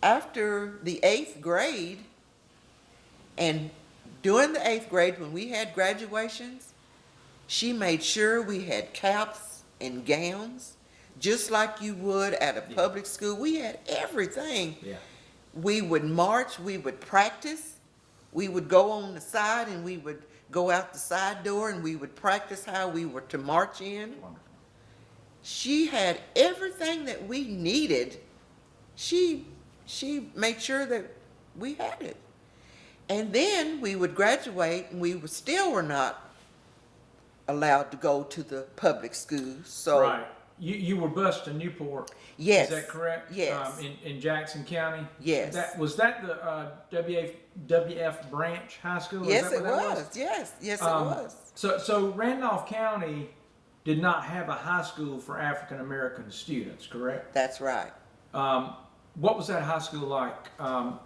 after the 8th grade, and during the 8th grade when we had graduations, she made sure we had caps and gowns, just like you would at a public school. We had everything. Yeah. We would march, we would practice, we would go on the side and we would go out the side door and we would practice how we were to march in. Wonderful. She had everything that we needed. She made sure that we had it. And then we would graduate and we were not allowed to go to the public schools. So Right. You were bused to Newport. yes. Is that correct? Yes. In Jackson County? Yes. Was that the WF Branch High School? Is Yes, that it what that was. Yes, yes, it was. So Randolph County did not have a high school for African American students, correct? That's right. What was that high school like,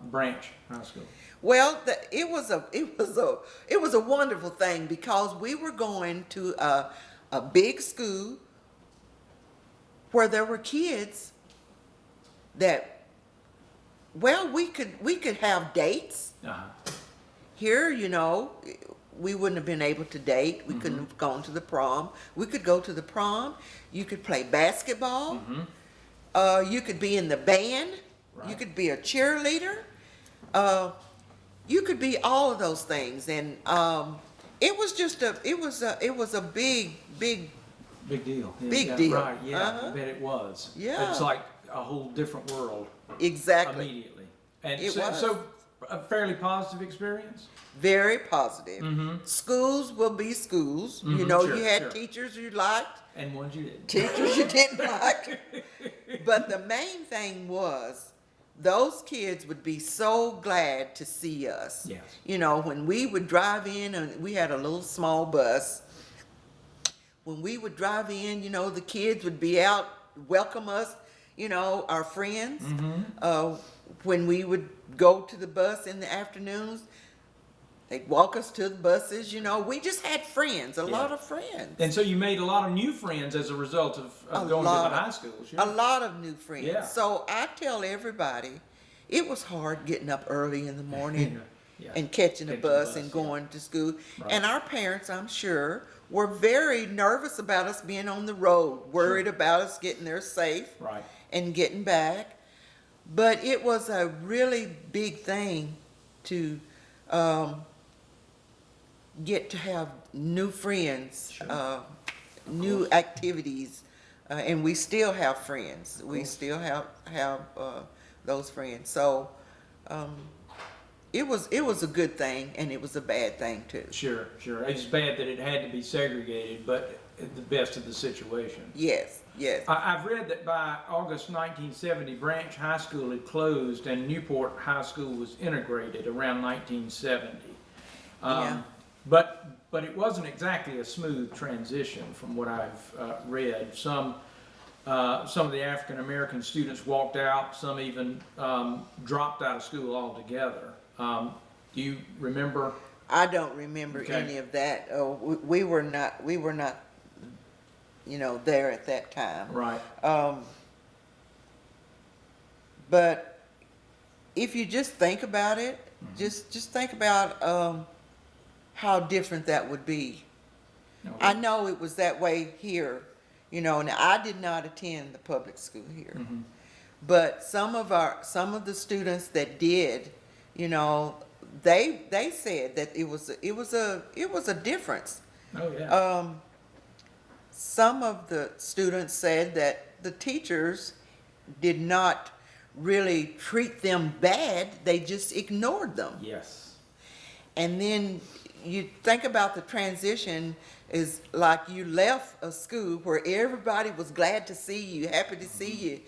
Branch High School? Well, it was a wonderful thing because we were going to a big school where there were kids that, well, we could have dates. Uh-huh. Here, we wouldn't have been able to date. We couldn't have gone to the prom. We could go to the prom. You could play basketball. You could be in the band. Right. You could be a cheerleader. You could be all of those things, and it was a big Big deal. Yeah, Big deal. Right, yeah, Uh-huh. I bet it was. Yeah. It's like a whole different world exactly immediately. And It was. so a fairly positive experience? very positive. Schools will be schools. Sure, you had sure. teachers you liked, And ones you didn't. teachers you didn't like, but the main thing was those kids would be so glad to see us. Yes. When we would drive in, and we had a little small bus. When we would drive in, the kids would be out, welcome us, our friends. When we would go to the bus in the afternoons, they'd walk us to the buses. We just had friends, a lot of friends. And so you made a lot of new friends as a result of going to the high school. Sure. A lot of new friends. Yeah. So I tell everybody, it was hard getting up early in the morning Yeah. and catching a Catching bus the and bus, going to school. Right. And our parents, I'm sure, were very nervous about us being on the road, worried about us getting there safe Right. and getting back. But it was a really big thing to get to have new friends, Sure. new activities, and we still have friends. We still have those friends. So it was a good thing, and it was a bad thing too. Sure. It's bad that it had to be segregated, but at the best of the situation. Yes. I've read that by August 1970, Branch High School had closed and Newport High School was integrated around 1970. Yeah. But it wasn't exactly a smooth transition from what I've read. Some of the African American students walked out. Some even dropped out of school altogether. Do you remember? I don't remember Okay. any of that. We were not, there at that time. Right. But if you just think about it, just think about how different that would be. Okay. I know it was that way here, and I did not attend the public school here. But some of the students that did, they said that it was a difference. Oh yeah. Some of the students said that the teachers did not really treat them bad, they just ignored them. Yes. And then you think about the transition is like you left a school where everybody was glad to see you, happy to see you,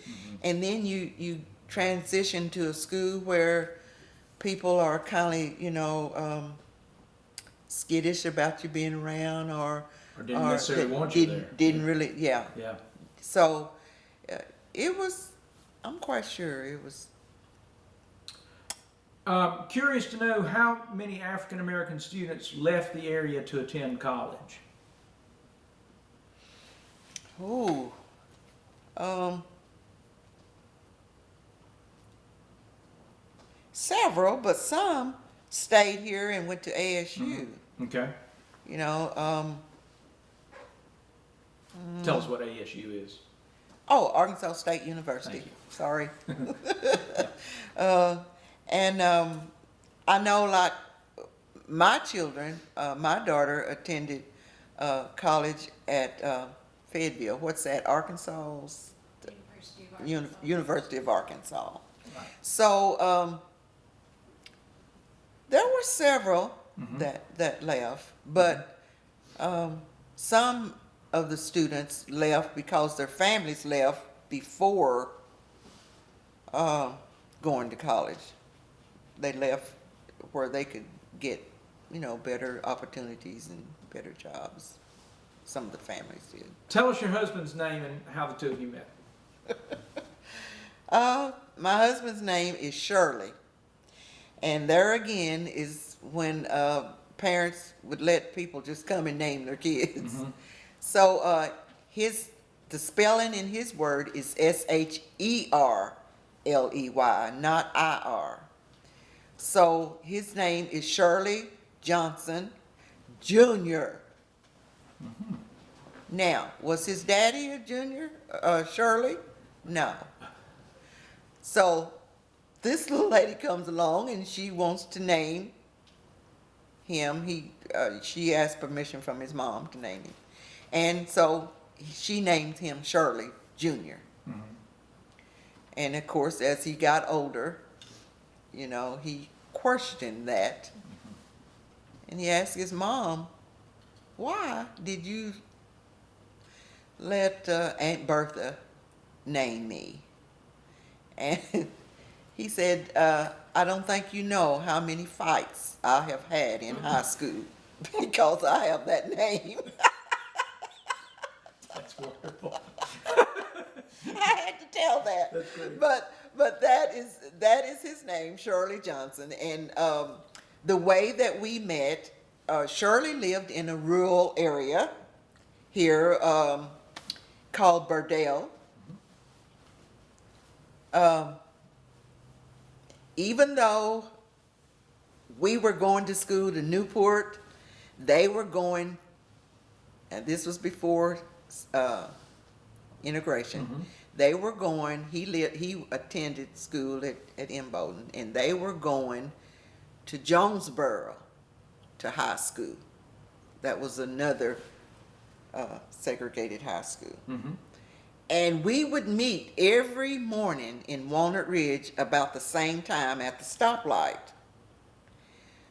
and then you transition to a school where people are kind of skittish about you being around, or didn't necessarily want you there. Didn't really, yeah. Yeah. So it was. I'm quite sure it was. Curious to know how many African American students left the area to attend college. Oh, several, but some stayed here and went to ASU. Okay. You know, Tell us what ASU is. oh, Arkansas State University. Thank you. Sorry. And I know, like, my children, my daughter attended college at Fayetteville. What's that? Arkansas's University of Arkansas. Right. So there were several that left, but some of the students left because their families left before going to college. They left where they could get, you know, better opportunities and better jobs. Some of the families did. Tell us your husband's name and how the two of you met. My husband's name is Sherley. And there again is when parents would let people just come and name their kids. So the spelling in his word is Sherley, not IR. So his name is Sherley Johnson Jr. Now, was his daddy a junior, Shirley? No. So this little lady comes along and she wants to name him. She asked permission from his mom to name him. And so she named him Shirley Jr. And of course, as he got older, you know, he questioned that. And he asked his mom, why did you let Aunt Bertha name me? And he said, I don't think you know how many fights I have had in high school because I have that name. That's wonderful. I had to tell that. That's great. But that is his name, Sherley Johnson. And the way that we met, Shirley lived in a rural area here called Burdell. Even though we were going to school to Newport, they were going, and this was before integration. They were going, he attended school at Imboden, and they were going to Jonesboro to high school. That was another segregated high school. And we would meet every morning in Walnut Ridge about the same time at the stoplight.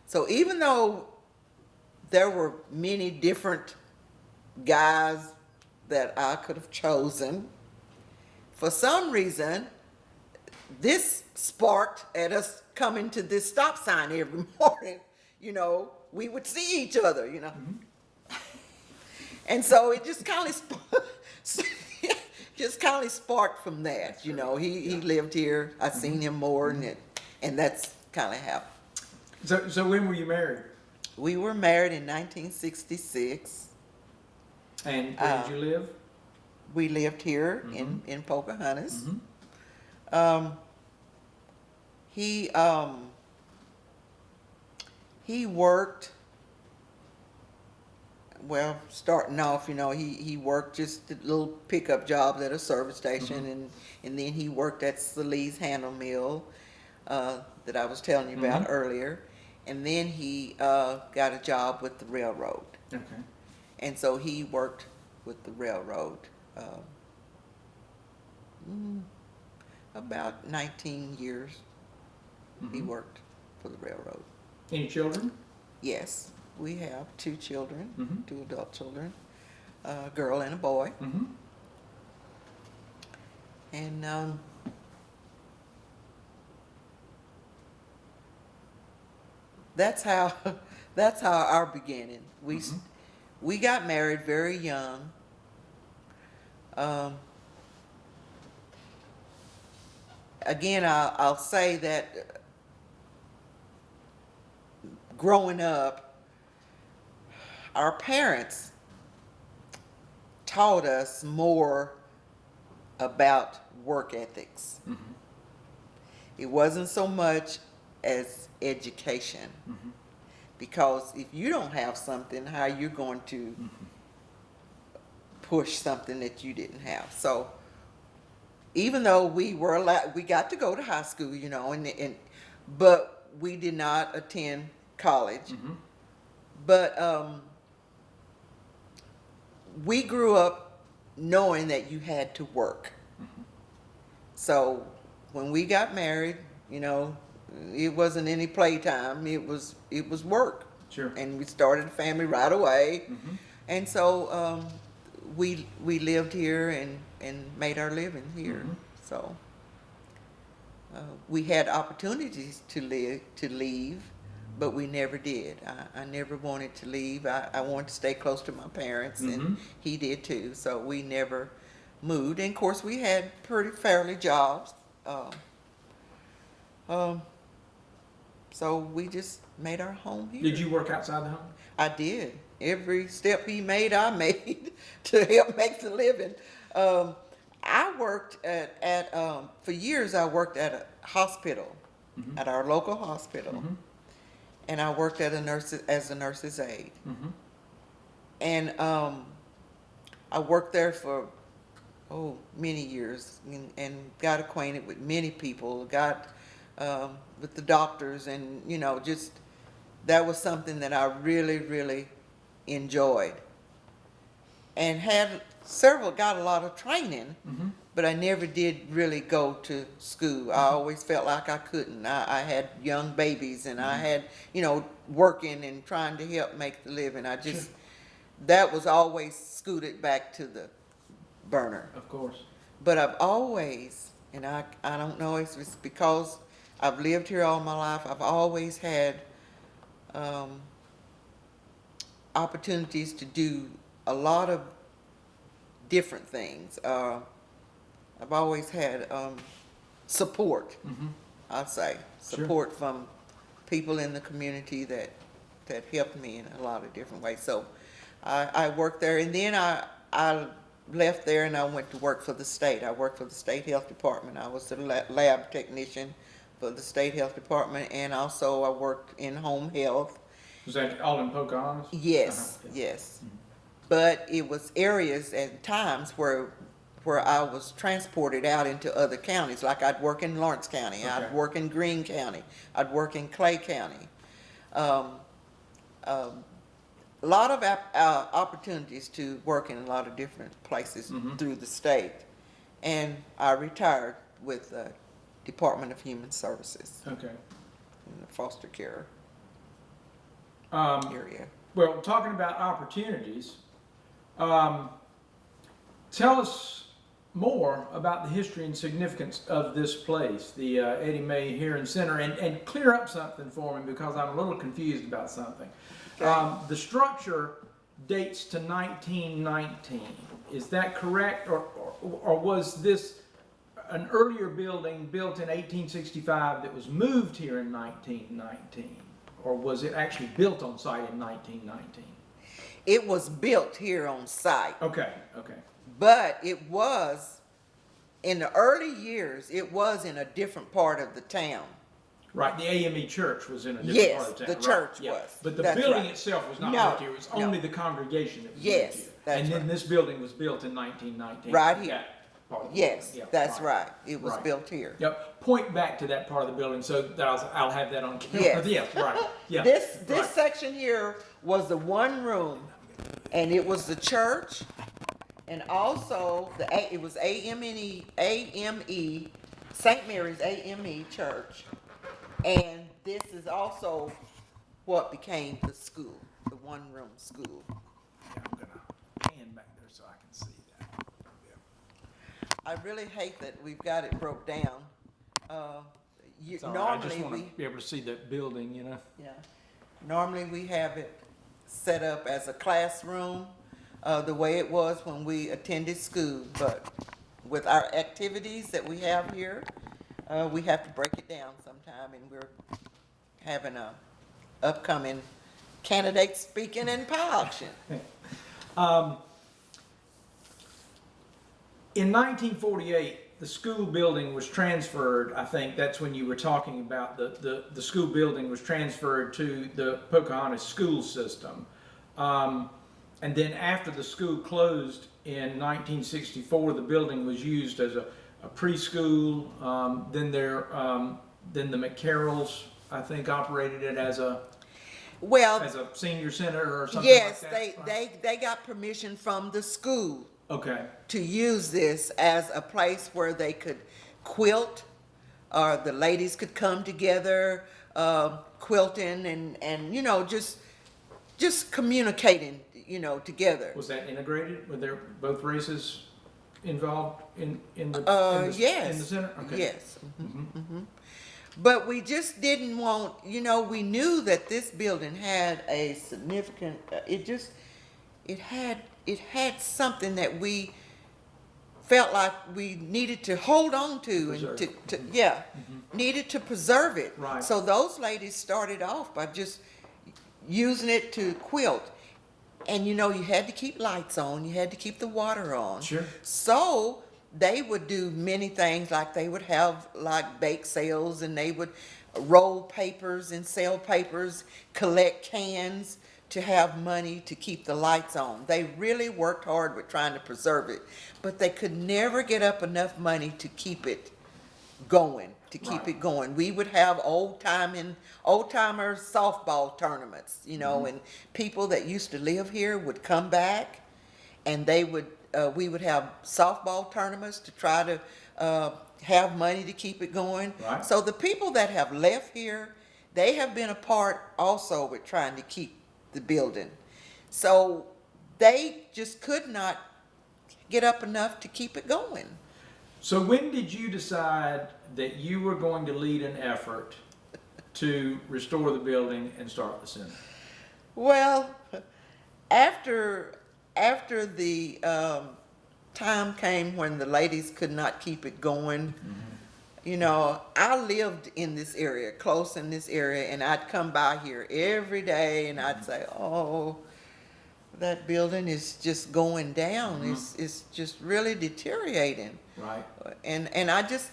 So even though there were many different guys that I could have chosen, for some reason, this sparked at us coming to this stop sign every morning. You know, we would see each other, you know. And so it just kind of sparked from that, you know. He lived here. I seen him more, and that's kind of how. So when were you married? We were married in 1966. And where did you live? We lived here in Pocahontas. He worked, well, starting off, you know, he worked just little pickup jobs at a service station, and then he worked at Sally's Handle Mill that I was telling you about earlier, and then he got a job with the railroad. Okay. And so he worked with the railroad about 19 years. He worked for the railroad. Any children? Yes, we have 2 children, 2 adult children, a girl and a boy. And that's how our beginning. We got married very young. Again, I'll say that growing up, our parents taught us more about work ethics. It wasn't so much as education. Because if you don't have something, how you going to push something that you didn't have? So even though we were allowed, we got to go to high school, you know, but we did not attend college. But we grew up knowing that you had to work. So when we got married, you know, it wasn't any playtime. It was work. Sure. And we started a family right away. And so we lived here and made our living here. So we had opportunities to leave, but we never did. I never wanted to leave. I wanted to stay close to my parents, and he did too. So we never moved. And of course, we had pretty fairly jobs. So we just made our home here. Did you work outside the home? I did. Every step he made, I made to help make the living. I worked for years. I worked at a hospital, at our local hospital, and I worked as a nurse's aide. And I worked there for many years, and got acquainted with many people. Got with the doctors, and you know, just that was something that I really, really enjoyed, and got a lot of training, but I never did really go to school. I always felt like I couldn't. I had young babies, and I had, you know, working and trying to help make the living. I just, that was always scooted back to the burner. Of course. But I've always, and I don't know if it's because I've lived here all my life, I've always had opportunities to do a lot of different things. I've always had support, I'd say. Support from people in the community that helped me in a lot of different ways. So I worked there, and then I left there and I went to work for the state. I worked for the state health department. I was the lab technician for the state health department, and also I worked in home health. Was that all in Pocahontas? Yes, yes. But it was areas and times where I was transported out into other counties. Like I'd work in Lawrence County, I'd work in Greene County, I'd work in Clay County. A lot of opportunities to work in a lot of different places through the state. And I retired with the Department of Human Services. Okay. In the foster care area. Well, talking about opportunities, tell us more about the history and significance of this place, the Eddie Mae Herron Center, and clear up something for me, because I'm a little confused about something. Okay. The structure dates to 1919. Is that correct, or was this an earlier building built in 1865 that was moved here in 1919, or was it actually built on site in 1919? It was built here on site. Okay. But it was, in the early years, it was in a different part of the town. Right, the AME church was in a different part of the town. Yes, the church was. But the building itself was not moved here. It was only the congregation that was moved here. That's and then right. this building was built in 1919. Right here. Part of the Yes, building. that's right. It was built here. Yep. Point back to that part of the building so that I'll have that on camera. Yes. Yes, right. Yeah. This section here was the one room, and it was the church, and also it was AME, St. Mary's AME Church, and this is also what became the school, the one-room school. Yeah, I'm gonna hand back there so I can see that. Yeah. I really hate that we've got it broke down. Right. I Normally just want to be able to see that building, you know. Yeah. Normally we have it set up as a classroom, the way it was when we attended school. But with our activities that we have here, we have to break it down sometime, and we're having a upcoming candidate speaking and pie auction. In 1948, the school building was transferred, I think that's when you were talking about the school building was transferred to the Pocahontas school system. And then after the school closed in 1964, the building was used as a preschool. Then the McCarrolls, I think, operated it as a senior center or something yes, like that. they got permission from the school Okay. to use this as a place where they could quilt, or the ladies could come together, quilting and just communicating, together. Was that integrated? Were there both races involved in the Yes. in the center? Okay. Yes. But we just didn't want, we knew that this building had a significant, it had something that we felt like we needed to hold on to Preserve. needed to preserve it. Right. So those ladies started off by just using it to quilt. And you had to keep lights on, you had to keep the water on. Sure. So they would do many things, like they would have like bake sales, and they would roll papers and sell papers, collect cans to have money to keep the lights on. They really worked hard with trying to preserve it, but they could never get up enough money to keep it going, Right. it going. We would have old timer softball tournaments, and people that used to live here would come back, and we would have softball tournaments to try to have money to keep it going. Right. So the people that have left here, they have been a part also with trying to keep the building. So they just could not get up enough to keep it going. So when did you decide that you were going to lead an effort to restore the building and start the center? Well, after the time came when the ladies could not keep it going, I lived in this area, close in this area, and I'd come by here every day, and I'd say, "Oh, that building is just going down. It's just really deteriorating." Right. And I just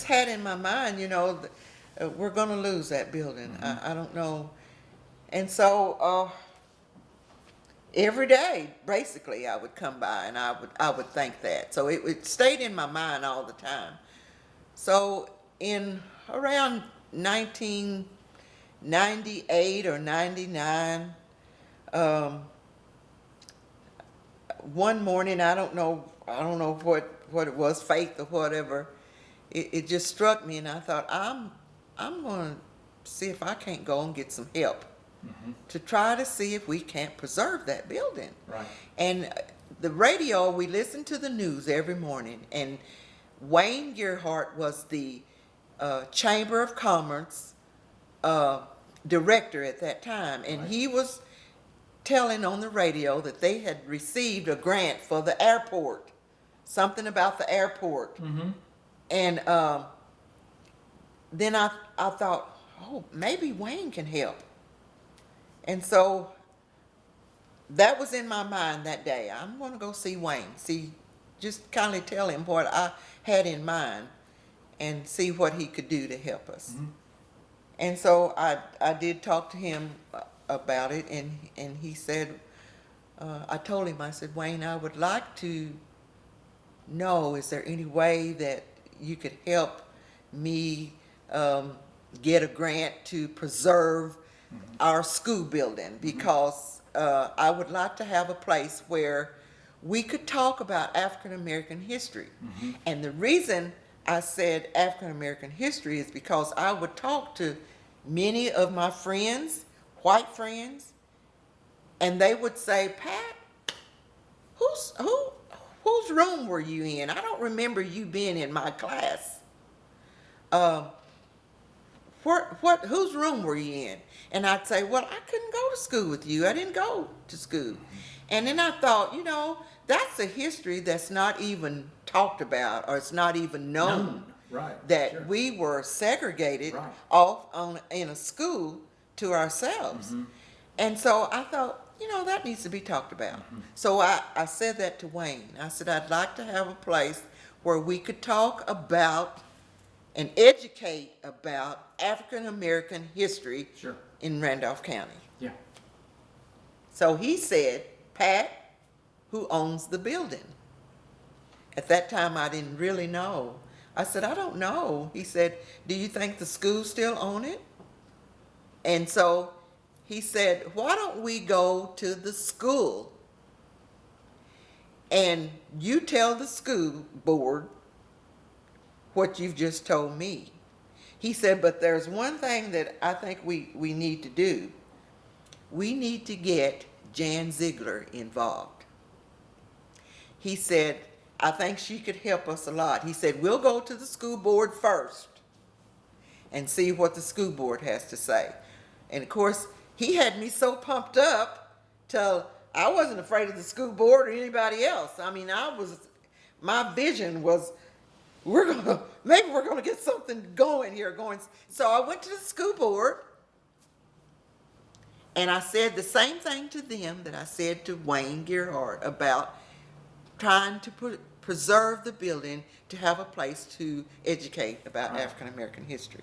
had in my mind, we're gonna lose that building. I don't know. And so every day, basically, I would come by and I would think that. So it stayed in my mind all the time. So in around 1998 or 99, one morning, I don't know what it was, faith or whatever. It just struck me, and I thought, I'm going to see if I can't go and get some help to try to see if we can't preserve that building. Right. And the radio, we listened to the news every morning, and Wayne Gerhardt was the Chamber of Commerce director at that time, and he was telling on the radio that they had received a grant for the airport, something about the airport. And then I thought, oh, maybe Wayne can help. And so that was in my mind that day. I'm going to go see Wayne, just kind of tell him what I had in mind and see what he could do to help us. And so I did talk to him about it, and he said, I told him, I said, Wayne, I would like to know, is there any way that you could help me get a grant to preserve our school building? Because I would like to have a place where we could talk about African American history. And the reason I said African American history is because I would talk to many of my friends, white friends, and they would say, Pat, whose room were you in? I don't remember you being in my class. Whose room were you in? And I'd say, well, I couldn't go to school with you. I didn't go to school. And then I thought, that's a history that's not even talked about, or it's not even known. Right. That Sure. we were segregated Right. off in a school to ourselves. And so I thought, that needs to be talked about. So I said that to Wayne. I said, I'd like to have a place where we could talk about and educate about African American history Sure. in Randolph County. Yeah. So he said, Pat, who owns the building? At that time, I didn't really know. I said, I don't know. He said, do you think the school still own it? And so he said, why don't we go to the school and you tell the school board what you've just told me. He said, but there's one thing that I think we need to do. We need to get Jan Ziegler involved. He said, I think she could help us a lot. He said, we'll go to the school board first and see what the school board has to say. And of course, he had me so pumped up till I wasn't afraid of the school board or anybody else. I mean, my vision was, maybe we're gonna get something going here. So I went to the school board and I said the same thing to them that I said to Wayne Gerhardt about trying to preserve the building to have a place to educate about African American history.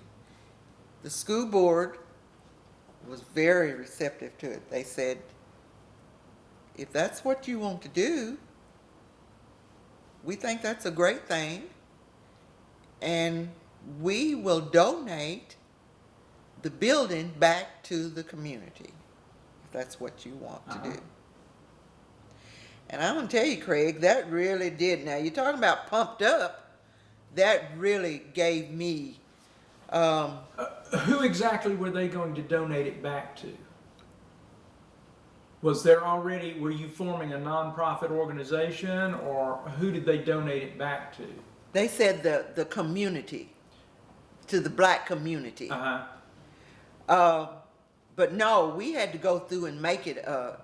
The school board was very receptive to it. They said, if that's what you want to do, we think that's a great thing, and we will donate the building back to the community, if that's what you want to do. And I'm going to tell you, Craig, that really did. Now, you're talking about pumped up. That really gave me... who exactly were they going to donate it back to? Were you forming a nonprofit organization, or who did they donate it back to? They said the community, to the black community. But no, we had to go through and make it an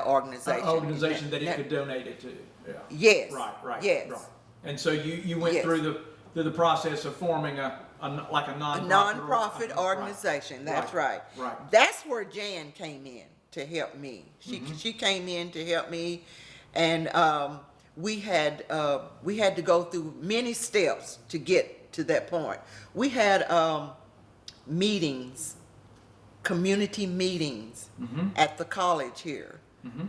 organization. An organization that it could donate it to. Yeah. Yes. Right. Yes. Right. And so you went through the process of forming a nonprofit organization. That's right. Right. That's where Jan came in to help me. She came in to help me, and we had to go through many steps to get to that point. We had meetings, community meetings at the college here,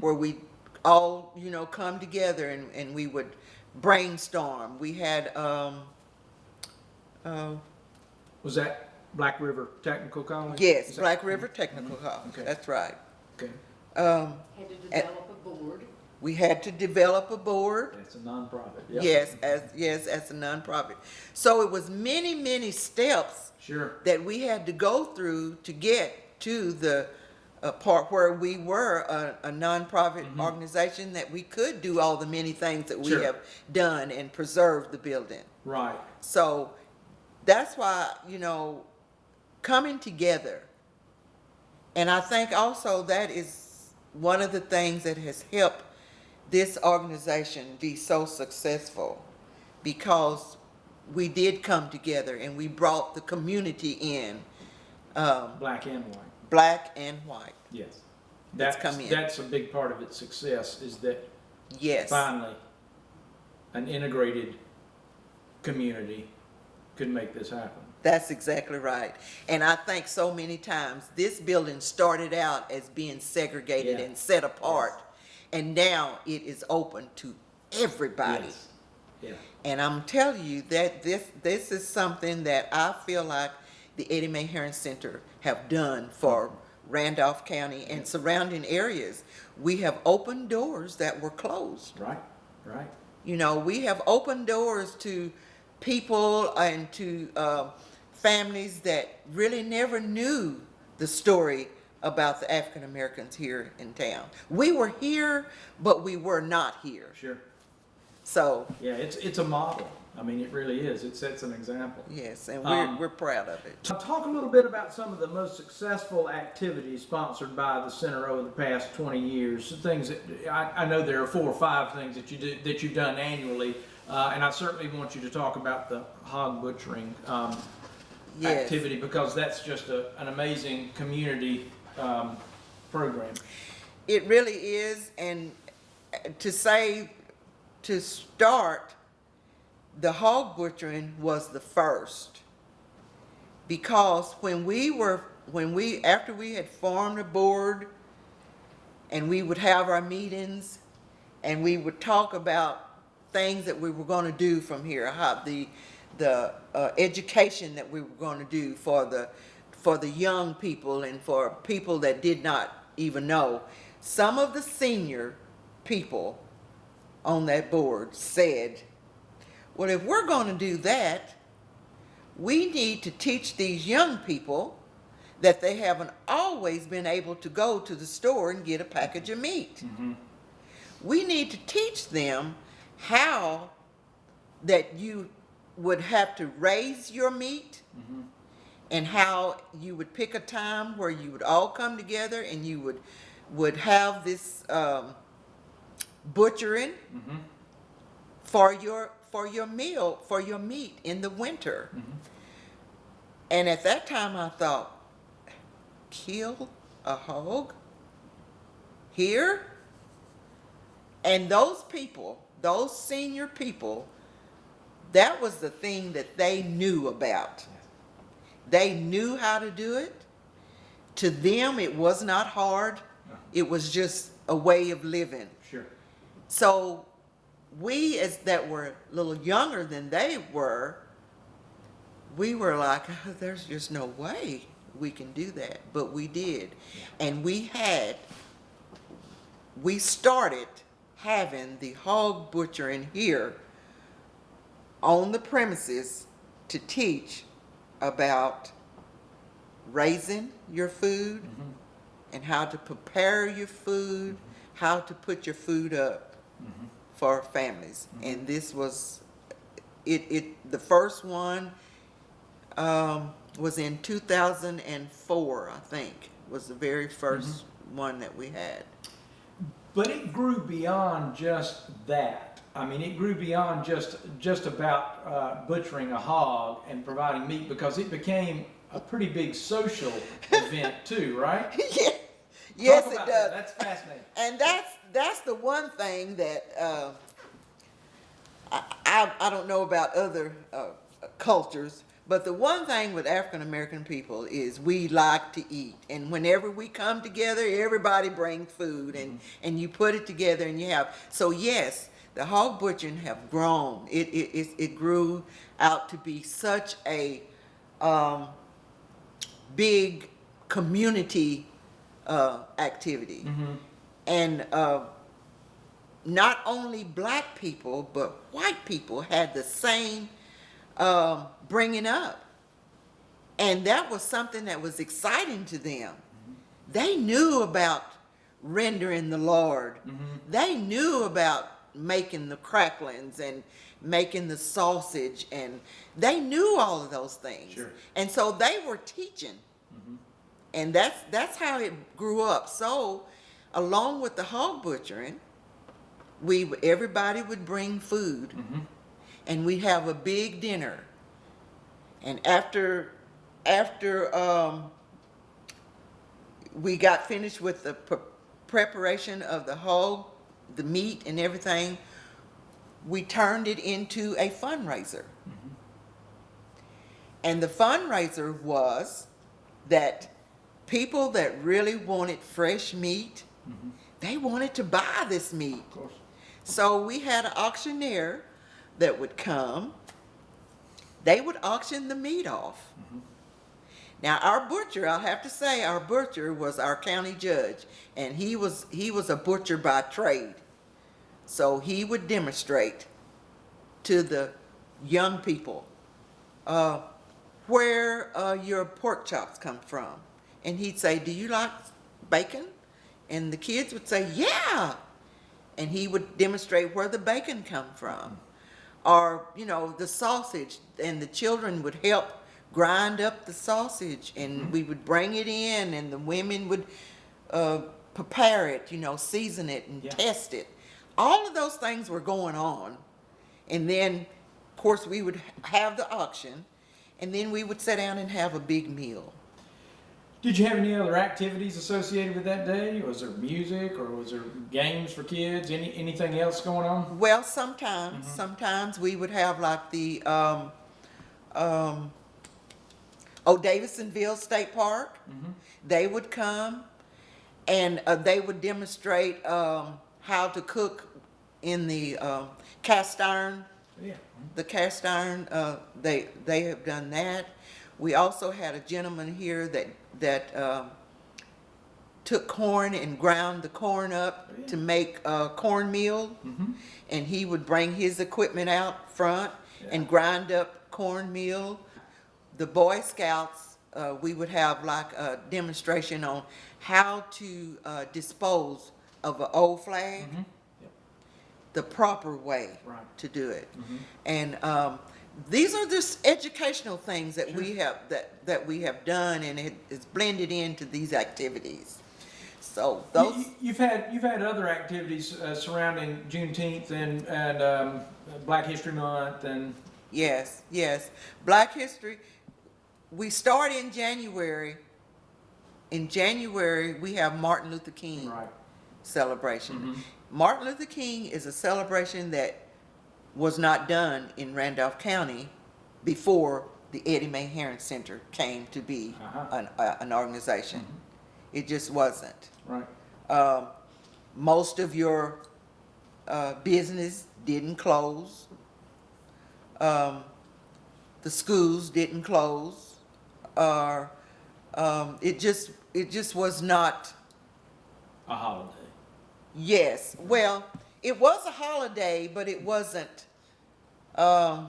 where we all come together and we would brainstorm. We had was that Black River Technical College? Yes, Black River Technical College. Okay. That's right. Okay. Had to develop a board. We had to develop a board. It's a nonprofit. Yep. Yes, as a nonprofit. So it was many steps Sure. that we had to go through to get to the part where we were a nonprofit organization, that we could do all the many things that we Sure. have done and preserve the building. Right. So that's why, coming together, and I think also that is one of the things that has helped this organization be so successful, because we did come together and we brought the community in, Black and white. black and white. Yes. That's a big part of its success, is that Yes. finally an integrated community could make this happen. That's exactly right. And I think so many times this building started out as being segregated Yeah. and set apart, and now it is open to everybody. Yes. Yeah. And I'm telling you that this is something that I feel like the Eddie Mae Herron Center have done for Randolph County and surrounding areas. We have opened doors that were closed. Right. We have opened doors to people and to families that really never knew the story about the African Americans here in town. We were here, but we were not here. Sure. So Yeah, it's a model. I mean, it really is. It sets an example. yes, and we're proud of it. So talk a little bit about some of the most successful activities sponsored by the center over the past 20 years. Things that I know there are 4 or 5 things that you've done annually, and I certainly want you to talk about the hog butchering Yes. activity, because that's just an amazing community program. It really is, and to say to start the hog butchering was the first, because after we had formed a board and we would have our meetings and we would talk about things that we were going to do from here, how the education that we were going to do for the young people and for people that did not even know. Some of the senior people on that board said, well, if we're going to do that, we need to teach these young people that they haven't always been able to go to the store and get a package of meat. Mm-hmm. We need to teach them how that you would have to raise your meat, Mm-hmm. and how you would pick a time where you would all come together and you would have this butchering Mm-hmm. for your meal, for your meat in the winter. Mm-hmm. And at that time I thought, kill a hog here? And those people, those senior people, that was the thing that they knew about. They knew how to do it. To them, it was not hard. It was just a way of living. Sure. So we, as that were a little younger than they were, we were like, oh, there's just no way we can do that. But we did. And we started having the hog butchering here on the premises to teach about raising your food, Mm-hmm. and how to prepare your food, how to put your food up Mm-hmm. for families. Mm-hmm. And this was the first one was in 2004, I think, was the very first one that we had. But it grew beyond just that. I mean, it grew beyond just about butchering a hog and providing meat, because it became a pretty big social event too, right? Yeah. Yes, Talk it about does. that. That's fascinating. And that's the one thing that I don't know about other cultures, but the one thing with African American people is we like to eat, and whenever we come together, everybody brings food, and you put it together and you have. So yes, the hog butchering have grown. It grew out to be such a big community activity. Mm-hmm. And not only black people, but white people had the same bringing up. And that was something that was exciting to them. Mm-hmm. They knew about rendering the Lord. Mm-hmm. They knew about making the cracklings and making the sausage, and they knew all of those things. Sure. And so they were teaching. Mm-hmm. And that's how it grew up. So along with the hog butchering, everybody would bring food, Mm-hmm. and we'd have a big dinner. And after we got finished with the preparation of the hog, the meat and everything, we turned it into a fundraiser. Mm-hmm. And the fundraiser was that people that really wanted fresh meat, Mm-hmm. they wanted to buy this meat. Of course. So we had an auctioneer that would come. They would auction the meat off. Mm-hmm. Now our butcher, I'll have to say, our butcher was our county judge, and he was a butcher by trade. So he would demonstrate to the young people where your pork chops come from. And he'd say, do you like bacon? And the kids would say, yeah. And he would demonstrate where the bacon come from. Or, the sausage, and the children would help grind up the sausage, and we would bring it in, and the women would prepare it, season it and test it. All of those things were going on. And then, of course, we would have the auction, and then we would sit down and have a big meal. Did you have any other activities associated with that day? Was there music or was there games for kids? Anything else going on? Well, sometimes we would have like the Davisonville State Park. They would come and they would demonstrate how to cook in the cast iron. Yeah. The cast iron, they have done that. We also had a gentleman here that took corn and ground the corn up to make cornmeal, and he would bring his equipment out front and grind up cornmeal. The Boy Scouts, we would have like a demonstration on how to dispose of an old flag, the proper way to do it. And these are just educational things that we have that we have done, and it's blended into these activities. So those you've had other activities surrounding Juneteenth and Black History Month and yes, Black History. We start in January. In January, we have Martin Luther King celebration. Martin Luther King is a celebration that was not done in Randolph County before the Eddie Mae Herron Center came to be an organization. It just wasn't. Most of your business didn't close. The schools didn't close. It just was not a holiday. Yes, well, it was a holiday, but it wasn't. I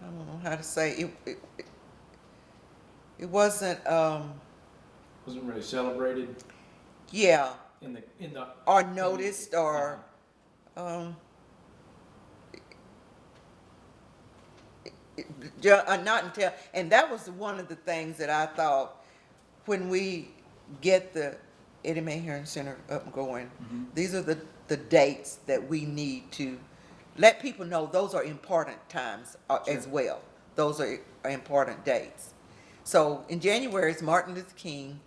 don't know how to say it. It wasn't. Wasn't really celebrated. Yeah. In the or noticed or. Not until, and that was one of the things that I thought when we get the Eddie Mae Herron Center up and going. These are the dates that we need to let people know those are important times as well. Those are important dates. So in January is Martin Luther King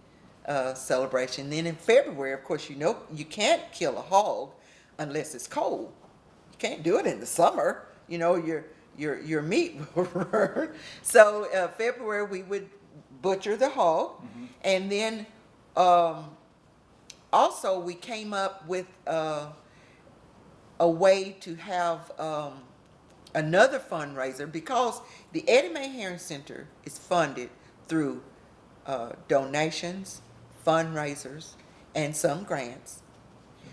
celebration. Then in February, of course, you know you can't kill a hog unless it's cold. You can't do it in the summer. You know your meat will burn. So February we would butcher the hog, and then also we came up with a way to have another fundraiser, because the Eddie Mae Herron Center is funded through donations, fundraisers, and some grants.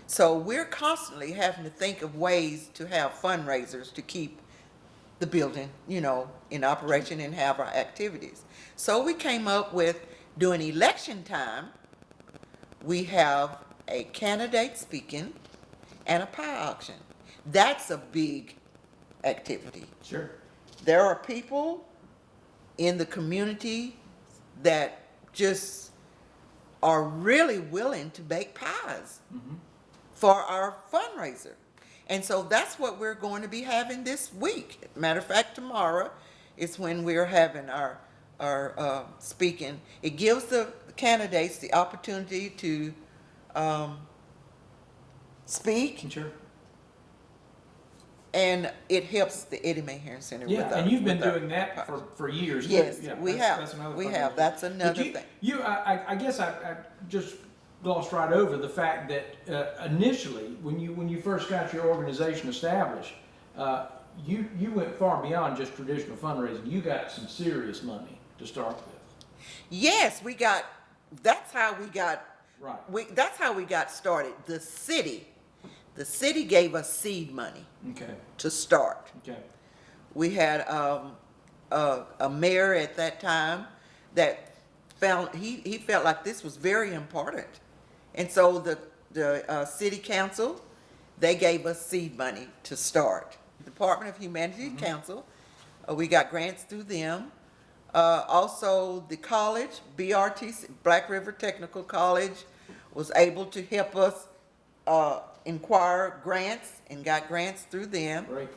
So we're constantly having to think of ways to have fundraisers to keep the building, in operation and have our activities. So we came up with, during election time, we have a candidate speaking and a pie auction. That's a big activity. Sure. There are people in the community that just are really willing to bake pies for our fundraiser. And so that's what we're going to be having this week. Matter of fact, tomorrow is when we're having our speaking. It gives the candidates the opportunity to speak. Sure. And it helps the Eddie Mae Herron Center. Yeah, and you've been doing that for years. Yes, too. Yeah, we have. We have. That's another thing. I guess I just glossed right over the fact that initially, when you first got your organization established, you went far beyond just traditional fundraising. You got some serious money to start with. Yes, we got. That's how we got. Right. That's how we got started. The city gave us seed money. Okay. To start. Okay. We had a mayor at that time that he felt like this was very important, and so the city council, they gave us seed money to start. Department of Humanities Council, we got grants through them. Also the college, BRT, Black River Technical College, was able to help us inquire grants and got grants through them. Great.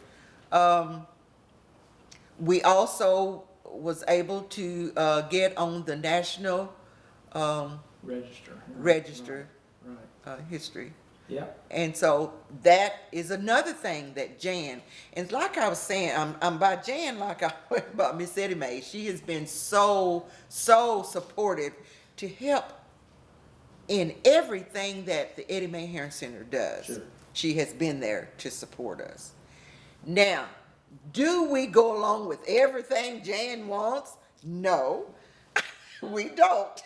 We also was able to get on the national register Right. history. Yeah. And so that is another thing that Jan, and like I was saying, I'm by Jan like I was about Miss Eddie Mae. She has been so supportive to help in everything that the Eddie Mae Herron Center does. Sure. She has been there to support us. Now, do we go along with everything Jan wants? No, we don't.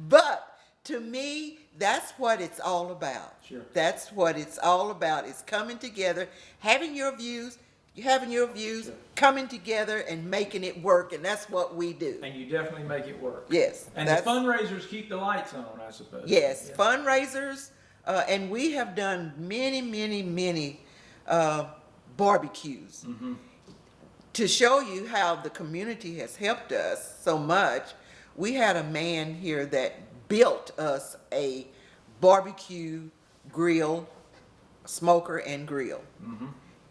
But to me, that's what it's all about. Sure. That's what it's all about, is coming together, having your views, Sure. coming together and making it work, and that's what we do. And you definitely make it work. Yes. And the fundraisers keep the lights on, I suppose. Yes, Yeah. fundraisers, and we have done many barbecues. Mm-hmm. To show you how the community has helped us so much, we had a man here that built us a barbecue grill, smoker and grill. Mm-hmm.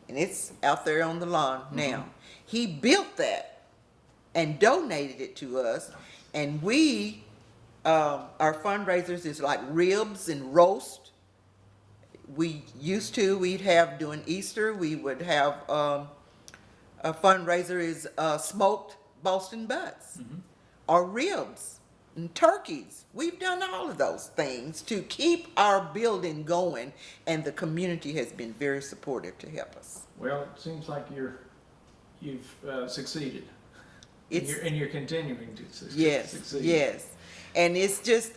And it's out there on the lawn now. He built that and donated it to us. And we, our fundraisers is like ribs and roast. We'd have during Easter, we would have a fundraiser is smoked Boston butts or ribs and turkeys. We've done all of those things to keep our building going, and the community has been very supportive to help us. Well, it seems like you've succeeded. It's, And you're continuing to yes, succeed. yes. And it's just,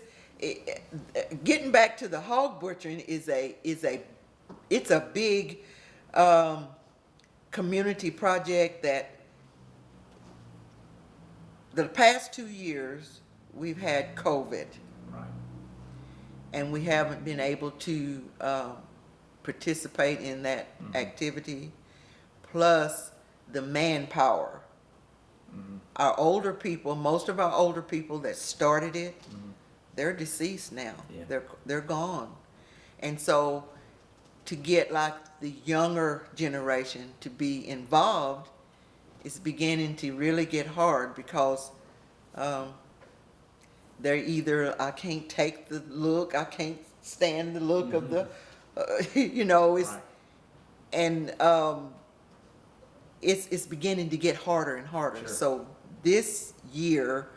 getting back to the hog butchering it's a big community project that the past 2 years we've had COVID, Right. and we haven't been able to participate in that activity, plus the manpower. Our older people, most of our older people that started it, they're deceased now. Yeah. They're gone. And so to get like the younger generation to be involved is beginning to really get hard, because they're either, I can't take the look, I can't stand the look of the, it's, Right. and it's beginning to get harder and harder. Sure. So this year,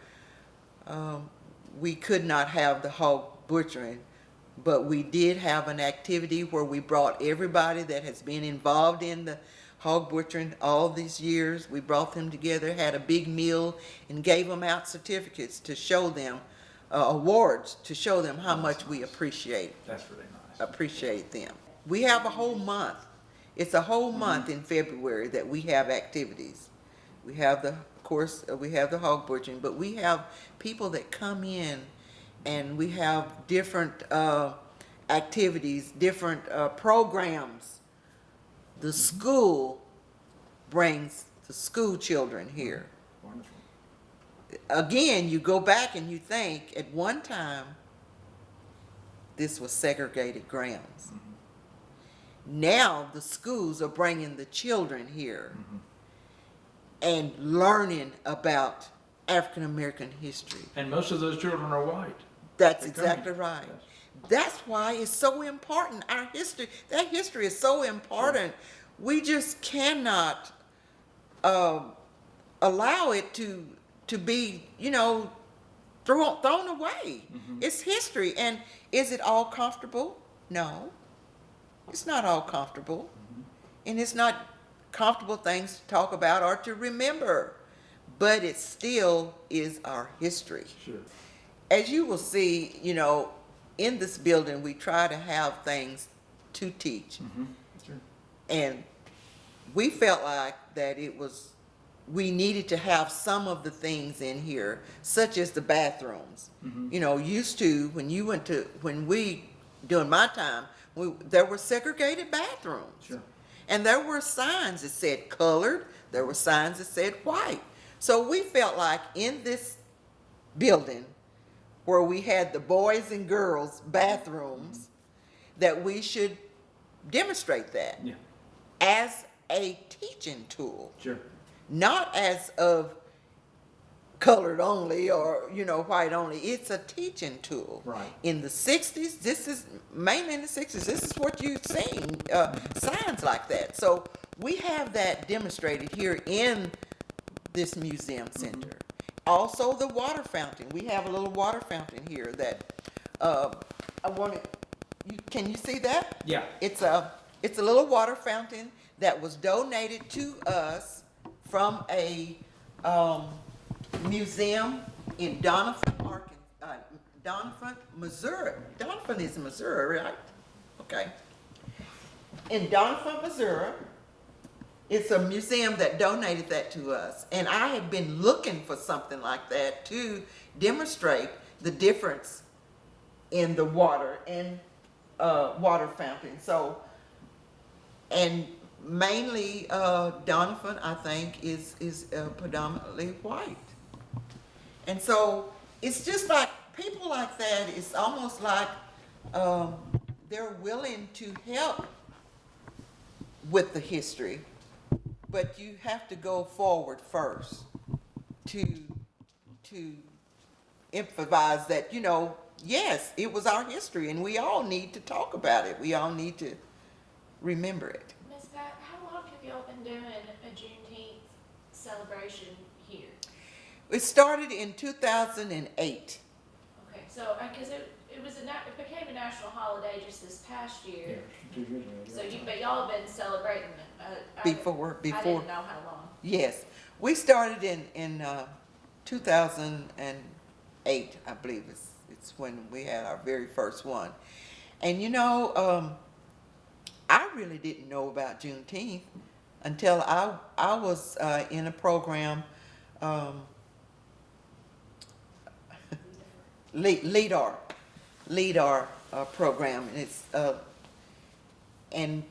we could not have the hog butchering, but we did have an activity where we brought everybody that has been involved in the hog butchering all these years. We brought them together, had a big meal, and gave them out certificates to show them, awards to show them how much we appreciate That's really nice. appreciate them. We have a whole month. It's a whole month in February that we have activities. We have of course, we have the hog butchering, but we have people that come in, and we have different activities, different programs. The school brings the school children here. Wonderful. Again, you go back and you think, at one time, this was segregated grounds. Now the schools are bringing the children here and learning about African American history. And most of those children are white. That's They come exactly here. right. Yes. That's why it's so important. Our history, that history is so important. We just cannot allow it to be, thrown away. It's history. And is it all comfortable? No. It's not all comfortable. And it's not comfortable things to talk about or to remember. But it still is our history. Sure. As you will see, in this building, we try to have things to teach. Sure. And we felt like that we needed to have some of the things in here, such as the bathrooms. Used to, during my time, there were segregated bathrooms. Sure. And there were signs that said colored, there were signs that said white. So we felt like in this building, where we had the boys and girls bathrooms, that we should demonstrate that Yeah. as a teaching tool, Sure. not as of colored only or, white only. It's a teaching tool. Right. In the 60s, this is mainly in the 60s, this is what you've seen, signs like that. So we have that demonstrated here in this museum center. Also the water fountain. We have a little water fountain here that, I wanted, can you see that? Yeah. It's a little water fountain that was donated to us from a, museum in Doniphan, Missouri. Doniphan is Missouri, right? Okay. In Doniphan, Missouri, it's a museum that donated that to us. And I had been looking for something like that to demonstrate the difference in the water and water fountain. So, and mainly Doniphan, I think, is predominantly white. And so it's just like people like that, it's almost like they're willing to help with the history, but you have to go forward first to emphasize that, yes, it was our history and we all need to talk about it. We all need to remember it. Ms. Pat, how long have y'all been doing a Juneteenth celebration here? It started in 2008. Okay, so, because it became a national holiday just this past year. So but y'all have been celebrating it. Before. I didn't know how long. Yes, we started in 2008, I believe it's when we had our very first one. And I really didn't know about Juneteenth until I was in a program, LEADAR program, and it's and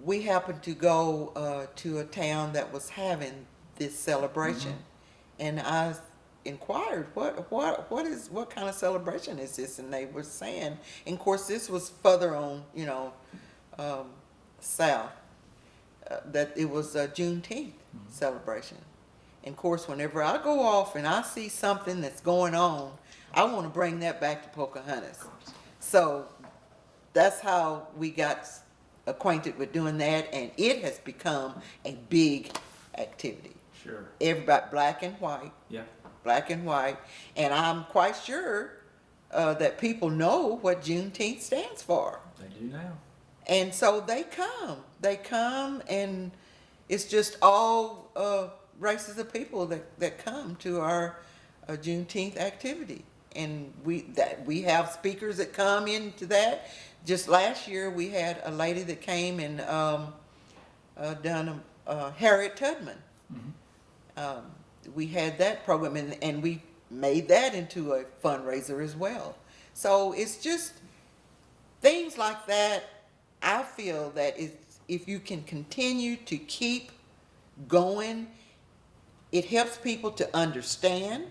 we happened to go to a town that was having this celebration, and I inquired what kind of celebration is this, and they were saying, and of course this was further on, south, that it was a Juneteenth celebration. And of course, whenever I go off and I see something that's going on, I want to bring that back to Pocahontas. So that's how we got acquainted with doing that, and it has become a big activity. Sure. Everybody, black and white. Yeah. Black and white. And I'm quite sure that people know what Juneteenth stands for. They do now. And so they come, and it's just all races of people that come to our Juneteenth activity. And we have speakers that come into that. Just last year we had a lady that came and done Harriet Tubman. We had that program, and we made that into a fundraiser as well. So it's just things like that. I feel that if you can continue to keep going, it helps people to understand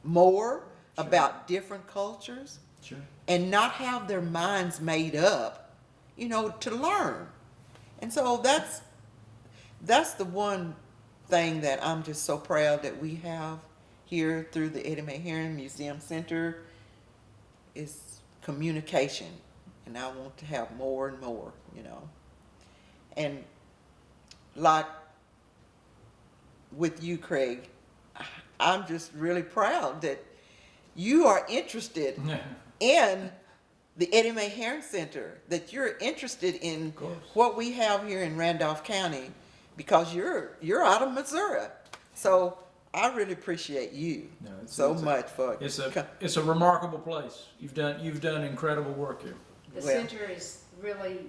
more about different cultures. Sure. And not have their minds made up, to learn. And so that's the one thing that I'm just so proud that we have here through the Eddie Mae Herron Museum Center is communication. And I want to have more and more, And like with you, Craig, I'm just really proud that you are interested in the Eddie Mae Herron Center, that you're interested in what we have here in Randolph County, because you're out of Missouri. So I really appreciate you much for it's a remarkable place. You've done incredible work here. The center is really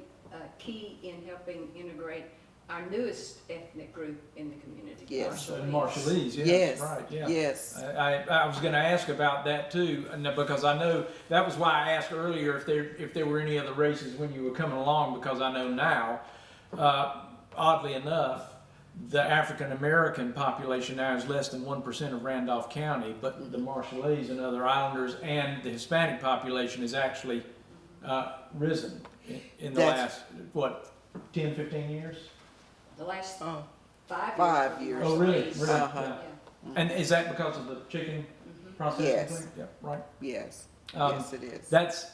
key in helping integrate our newest ethnic group in the community. Yes. Marshallese, yes. Yes. Right, yeah. Yes. I was going to ask about that too, because I know that was why I asked earlier if there were any other races when you were coming along, because I know now, oddly enough, the African American population now is less than 1% of Randolph County, but the Marshallese and other islanders and the Hispanic population is actually risen in the last, 10, 15 years? the last Oh, 5 years. 5 years. Oh, really? Marshallese. Really? Uh-huh. Yeah. Yeah. And is that because of the chicken processing Yes. plant? Yeah, right. yes, Um, yes it is. That's,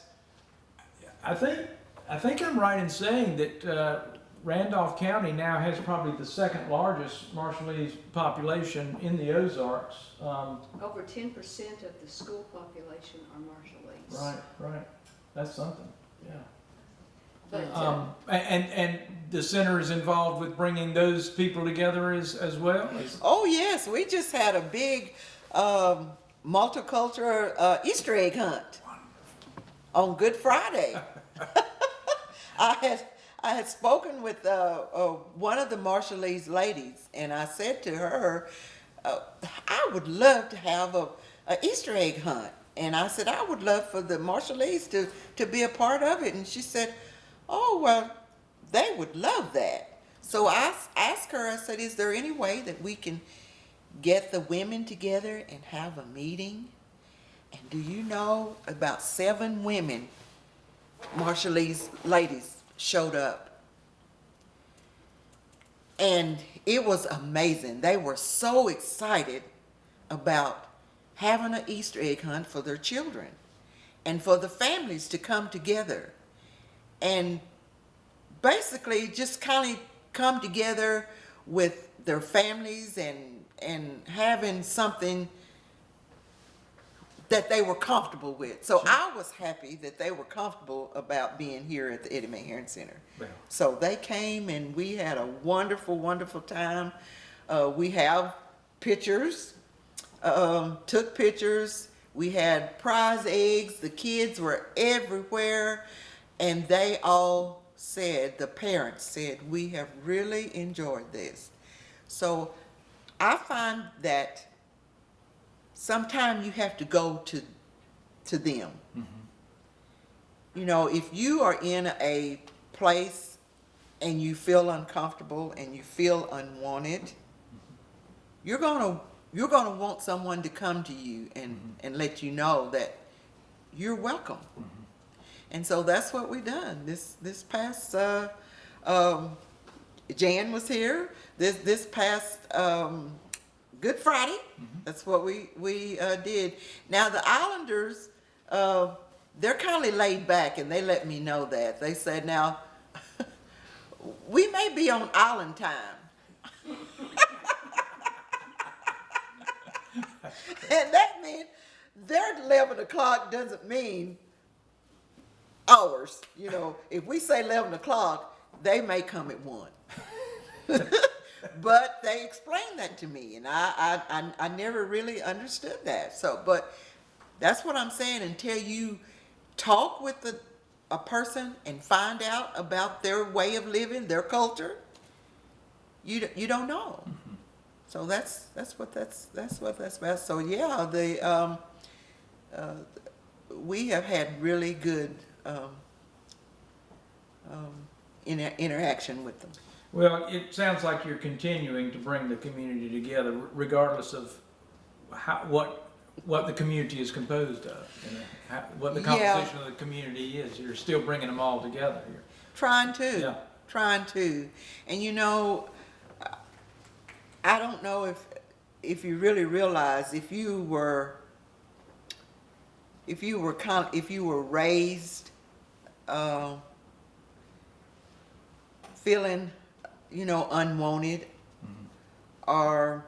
I think I'm right in saying that Randolph County now has probably the second largest Marshallese population in the Ozarks. Over 10% of the school population are Marshallese. Right. That's something, yeah. But, And the center is involved with bringing those people together as well? Oh yes, we just had a big multicultural Easter egg hunt on Good Friday. I had spoken with one of the Marshallese ladies, and I said to her, I would love to have a Easter egg hunt. And I said, I would love for the Marshallese to be a part of it. And she said, oh, well, they would love that. So I asked her, I said, is there any way that we can get the women together and have a meeting? And do you know, about 7 women, Marshallese ladies, showed up. And it was amazing. They were so excited about having an Easter egg hunt for their children and for the families to come together and basically just kind of come together with their families and having something that they were comfortable with. So I was happy that they were comfortable about being here at the Eddie Mae Herron Center. Yeah. So they came and we had a wonderful, wonderful time. We have pictures, took pictures. We had prize eggs. The kids were everywhere. And they all said, the parents said, we have really enjoyed this. So I find that sometimes you have to go to them. Mm-hmm. You know, if you are in a place and you feel uncomfortable and you feel unwanted, you're gonna want someone to come to you and let you know that you're welcome. Mm-hmm. And so that's what we done. This past Jan was here. This past Good Friday. Mm-hmm. That's what we did. Now the Islanders, they're kind of laid back, and they let me know that. They said, now, we may be on island time. And that means their 11 o'clock doesn't mean ours. You know, if we say 11 o'clock, they may come at 1. But they explained that to me, and I never really understood that. So, but that's what I'm saying. Until you talk with a person and find out about their way of living, their culture, you don't know. Mm-hmm. So that's what that's about. So yeah, we have had really good interaction with them. Well, it sounds like you're continuing to bring the community together, regardless of what the community is composed of, you know, what the composition of the community is. You're still bringing them all together here. Trying to. Yeah. Trying to. And you know, I don't know if you really realize if you were raised feeling, you know, unwanted, mm-hmm. or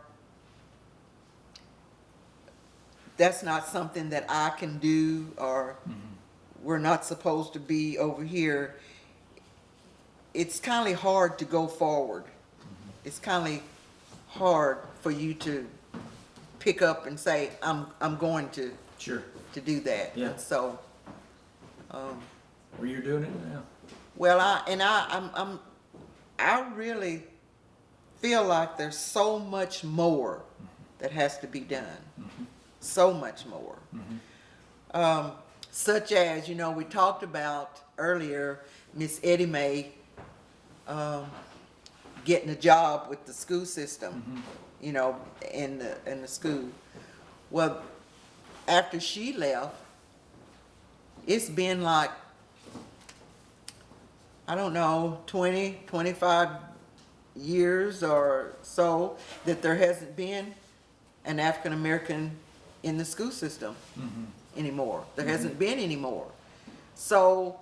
that's not something that I can do, or mm-hmm. we're not supposed to be over here, it's kind of hard to go forward. Mm-hmm. It's kind of hard for you to pick up and say, I'm going to Sure. to do that. Yeah. And so well, you're doing it now. well, I really feel like there's so much more that has to be done. Mm-hmm. So much more. Mm-hmm. Such as, you know, we talked about earlier, Miss Eddie Mae getting a job with the school system, mm-hmm. you know, in the school. Well, after she left, it's been like, I don't know, 20, 25 years or so that there hasn't been an African American in the school system anymore. There hasn't been anymore. So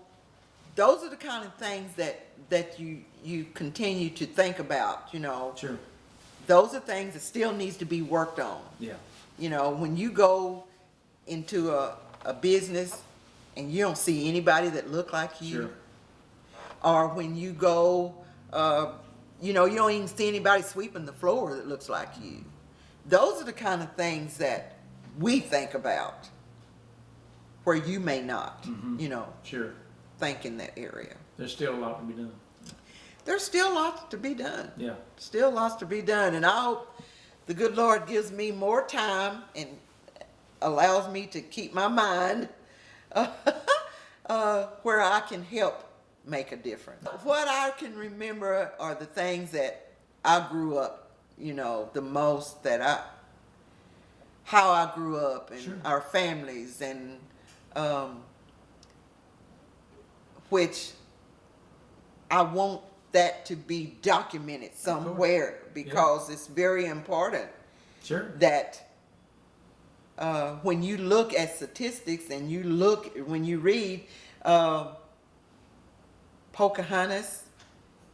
those are the kind of things that you continue to think about, you know. Sure. Those are things that still needs to be worked on. Yeah. You know, when you go into a business and you don't see anybody that look like you, Sure. or when you go, you know, you don't even see anybody sweeping the floor that looks like you. Those are the kind of things that we think about, where you may not, you know, Sure. think in that area. There's still a lot to be done. There's still lots to be done. Yeah. Still lots to be done, and I hope the good Lord gives me more time and allows me to keep my mind where I can help make a difference. What I can remember are the things that I grew up, you know, the most, how I grew up, and Sure. our families, and which I want that to be documented somewhere, because it's very important Sure. that when you look at statistics and when you read Pocahontas,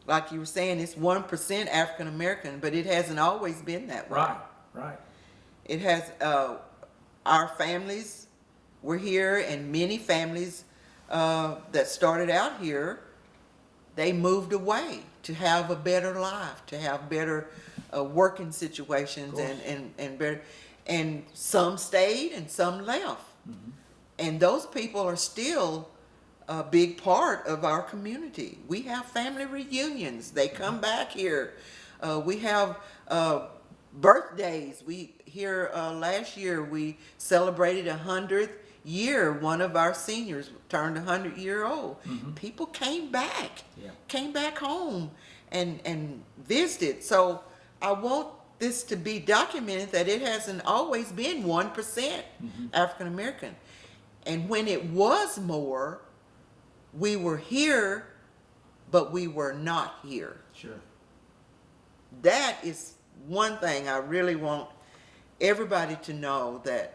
like you were saying, it's 1% African American, but it hasn't always been that way. Right. Right. It has, our families were here, and many families that started out here, they moved away to have a better life, to have better working situations, and better, and some stayed and some left. And those people are still a big part of our community. We have family reunions. They come back here. We have birthdays. Last year we celebrated 100th year. One of our seniors turned 100-year-old. People came back, came back home and visited. So I want this to be documented that it hasn't always been 1% African American. And when it was more, we were here, but we were not here. Sure. That is one thing I really want everybody to know, that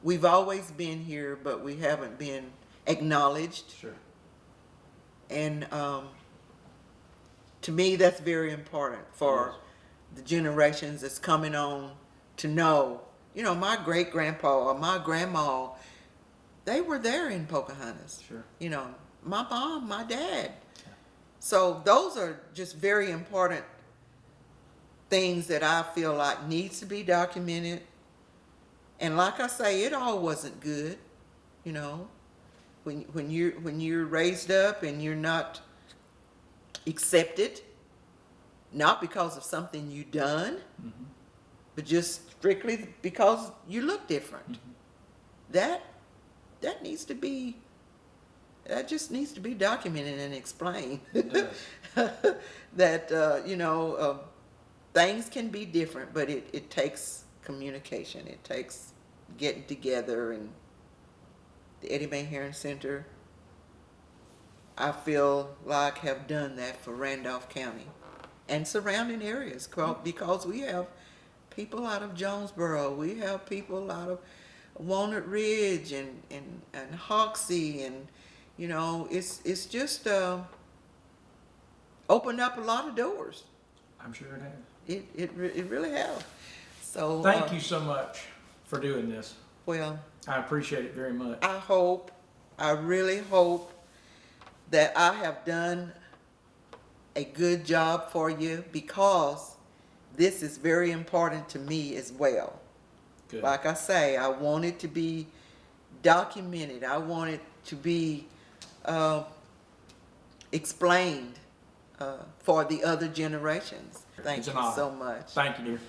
we've always been here, but we haven't been acknowledged. Sure. And to me, that's very important for the generations that's coming on to know. You know, my great-grandpa or my grandma, they were there in Pocahontas. Sure. You know, my mom, my dad. So those are just very important things that I feel like needs to be documented. And like I say, it all wasn't good, you know. When you're raised up and you're not accepted, not because of something you done, but just strictly because you look different. That needs to be, that just needs to be documented and explained. It does. That you know, things can be different, but it takes communication. It takes getting together. And the Eddie Mae Herron Center, I feel like, have done that for Randolph County and surrounding areas, because we have people out of Jonesboro, we have people out of Walnut Ridge and Hoxie, and you know, it's just opened up a lot of doors. I'm sure it has. It really has. So Thank you so much for doing this. Well, I appreciate it very much. I really hope that I have done a good job for you, because this is very important to me as well. Good. Like I say, I want it to be documented. I want it to be explained for the other generations. Thank It's you an honor. so much. Thank you, dear.